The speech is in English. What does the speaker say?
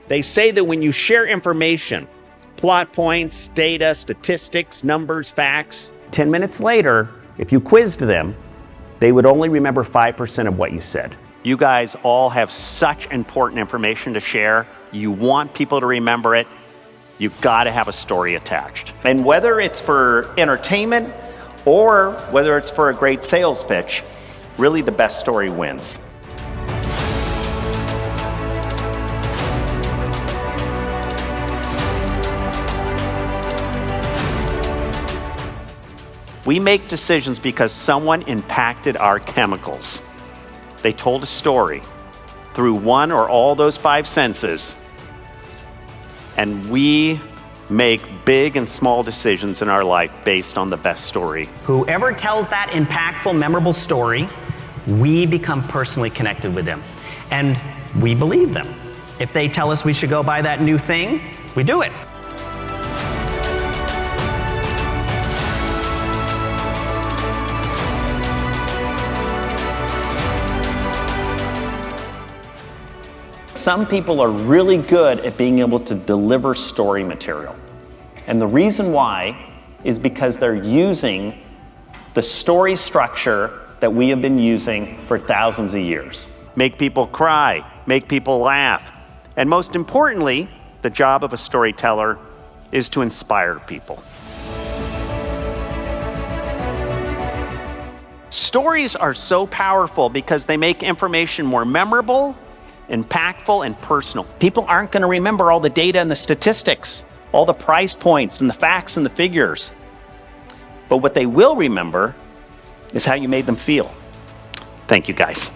They say that when you share information, plot points, data, statistics, numbers, facts, 10 minutes later, if you quizzed them, they would only remember 5% of what you said. You guys all have such important information to share. You want people to remember it. You've got to have a story attached. And whether it's for entertainment or whether it's for a great sales pitch, really the best story wins. We make decisions because someone impacted our chemicals. They told a story through one or all those 5 senses. And we make big and small decisions in our life based on the best story. Whoever tells that impactful, memorable story, we become personally connected with them. And we believe them. If they tell us we should go buy that new thing, we do it. Some people are really good at being able to deliver story material. And the reason why is because they're using the story structure that we have been using for thousands of years. Make people cry, make people laugh. And most importantly, the job of a storyteller is to inspire people. Stories are so powerful because they make information more memorable, impactful, and personal. People aren't going to remember all the data and the statistics, all the price points and the facts and the figures. But what they will remember is how you made them feel. Thank you, guys.